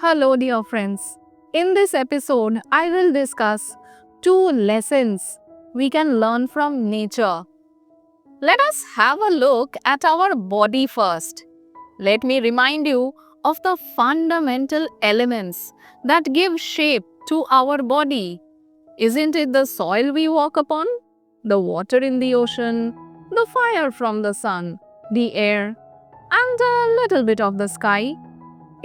Hello, dear friends. In this episode, I will discuss two lessons we can learn from nature. Let us have a look at our body first. Let me remind you of the fundamental elements that give shape to our body. Isn't it the soil we walk upon, the water in the ocean, the fire from the sun, the air, and a little bit of the sky?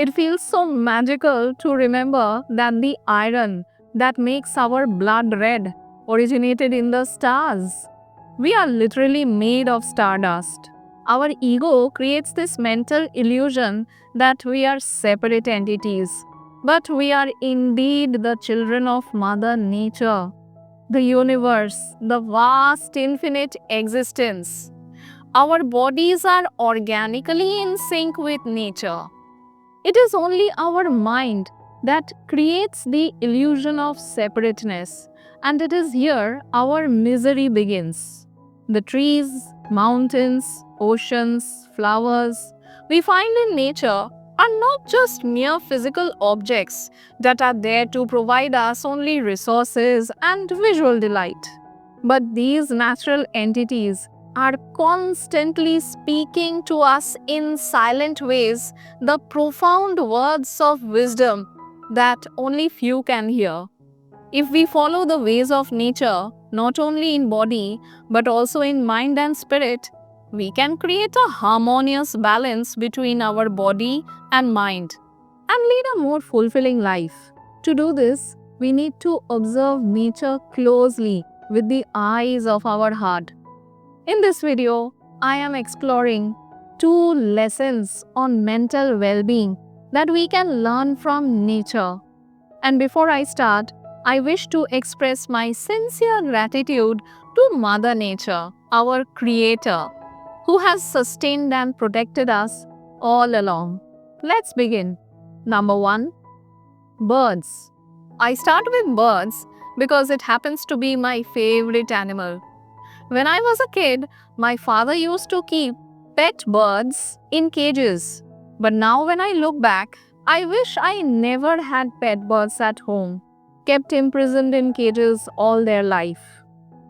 It feels so magical to remember that the iron that makes our blood red originated in the stars. We are literally made of stardust. Our ego creates this mental illusion that we are separate entities. But we are indeed the children of Mother Nature, the universe, the vast infinite existence. Our bodies are organically in sync with nature. It is only our mind that creates the illusion of separateness, and it is here our misery begins. The trees, mountains, oceans, flowers we find in nature are not just mere physical objects that are there to provide us only resources and visual delight. But these natural entities are constantly speaking to us in silent ways the profound words of wisdom that only few can hear. If we follow the ways of nature, not only in body but also in mind and spirit, we can create a harmonious balance between our body and mind and lead a more fulfilling life. To do this, we need to observe nature closely with the eyes of our heart. In this video, I am exploring two lessons on mental well-being that we can learn from nature. And before I start, I wish to express my sincere gratitude to Mother Nature, our Creator, who has sustained and protected us all along. Let's begin. Number 1. Birds. I start with birds because it happens to be my favorite animal. When I was a kid, my father used to keep pet birds in cages. But now when I look back, I wish I never had pet birds at home, kept imprisoned in cages all their life.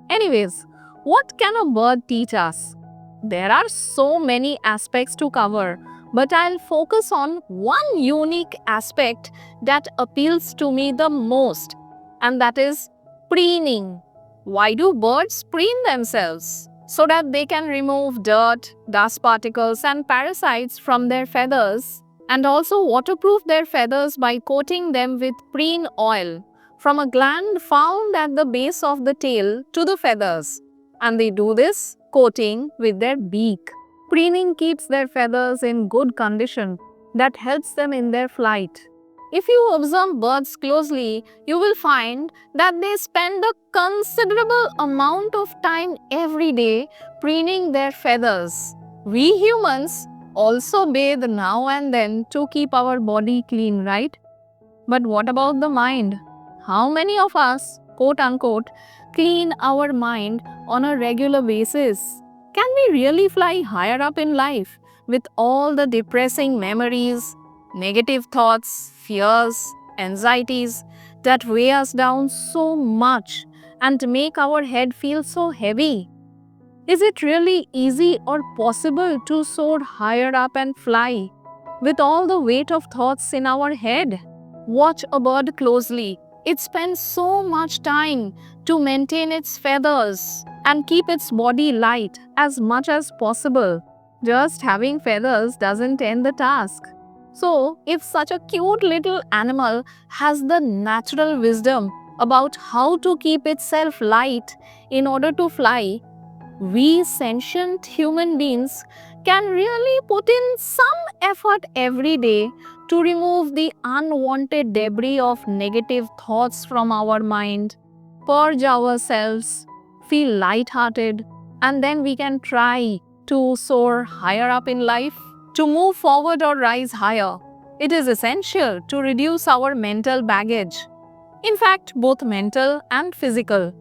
Anyways, what can a bird teach us? There are so many aspects to cover, but I'll focus on one unique aspect that appeals to me the most, and that is preening. Why do birds preen themselves? So that they can remove dirt, dust particles, and parasites from their feathers, and also waterproof their feathers by coating them with preen oil from a gland found at the base of the tail to the feathers. And they do this coating with their beak. Preening keeps their feathers in good condition that helps them in their flight. If you observe birds closely, you will find that they spend a considerable amount of time every day preening their feathers. We humans also bathe now and then to keep our body clean, right? But what about the mind? How many of us, quote unquote, clean our mind on a regular basis? Can we really fly higher up in life with all the depressing memories, negative thoughts, fears, anxieties that weigh us down so much and make our head feel so heavy? Is it really easy or possible to soar higher up and fly with all the weight of thoughts in our head? Watch a bird closely. It spends so much time to maintain its feathers and keep its body light as much as possible. Just having feathers doesn't end the task. So, if such a cute little animal has the natural wisdom about how to keep itself light in order to fly, we sentient human beings can really put in some effort every day to remove the unwanted debris of negative thoughts from our mind, purge ourselves, feel light-hearted, and then we can try to soar higher up in life. To move forward or rise higher, it is essential to reduce our mental baggage. In fact, both mental and physical.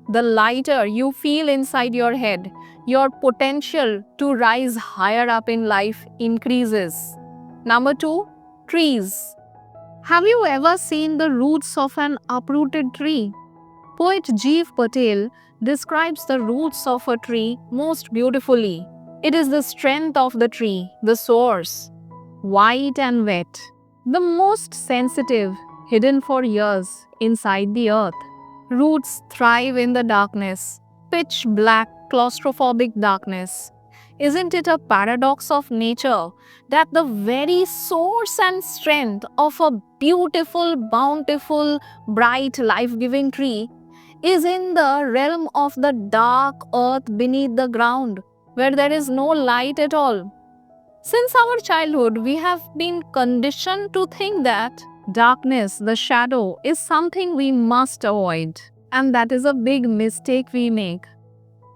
The lighter you feel inside your head, your potential to rise higher up in life increases. Number 2, trees. Have you ever seen the roots of an uprooted tree? Poet Jeev Patel describes the roots of a tree most beautifully. It is the strength of the tree, the source, white and wet, the most sensitive, hidden for years inside the earth. Roots thrive in the darkness, pitch black, claustrophobic darkness. Isn't it a paradox of nature that the very source and strength of a beautiful, bountiful, bright, life giving tree is in the realm of the dark earth beneath the ground, where there is no light at all? Since our childhood, we have been conditioned to think that darkness, the shadow, is something we must avoid. And that is a big mistake we make.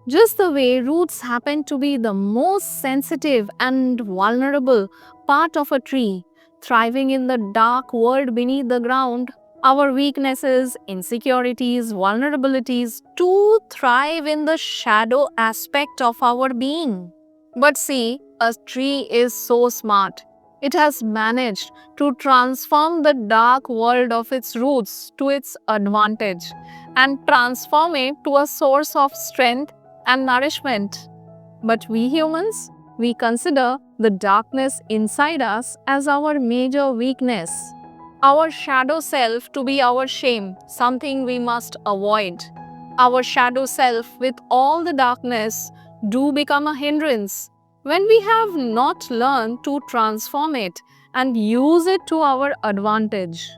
Just the way roots happen to be the most sensitive and vulnerable part of a tree, thriving in the dark world beneath the ground, our weaknesses, insecurities, vulnerabilities too thrive in the shadow aspect of our being. But see, a tree is so smart. It has managed to transform the dark world of its roots to its advantage and transform it to a source of strength and nourishment. But we humans, we consider the darkness inside us as our major weakness, our shadow self to be our shame, something we must avoid. Our shadow self with all the darkness do become a hindrance when we have not learned to transform it and use it to our advantage.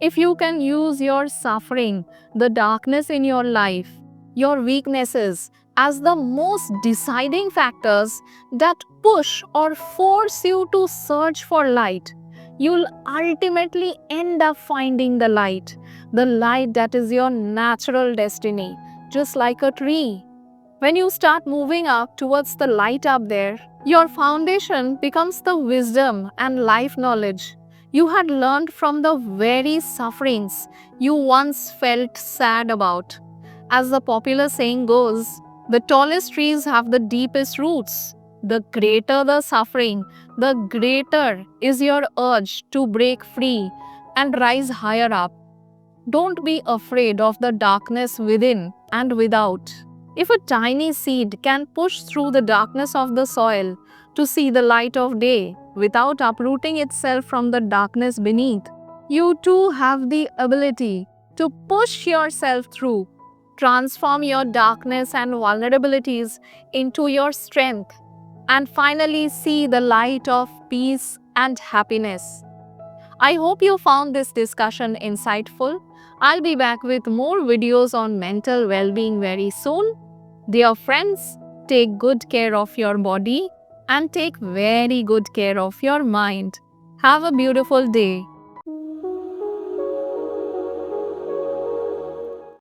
If you can use your suffering, the darkness in your life, your weaknesses as the most deciding factors that push or force you to search for light, you'll ultimately end up finding the light that is your natural destiny, just like a tree. When you start moving up towards the light up there, your foundation becomes the wisdom and life knowledge you had learned from the very sufferings you once felt sad about. As the popular saying goes, the tallest trees have the deepest roots. The greater the suffering, the greater is your urge to break free and rise higher up. Don't be afraid of the darkness within and without. If a tiny seed can push through the darkness of the soil to see the light of day without uprooting itself from the darkness beneath, you too have the ability to push yourself through, transform your darkness and vulnerabilities into your strength, and finally see the light of peace and happiness. I hope you found this discussion insightful. I'll be back with more videos on mental well-being very soon. Dear friends, take good care of your body and take very good care of your mind. Have a beautiful day.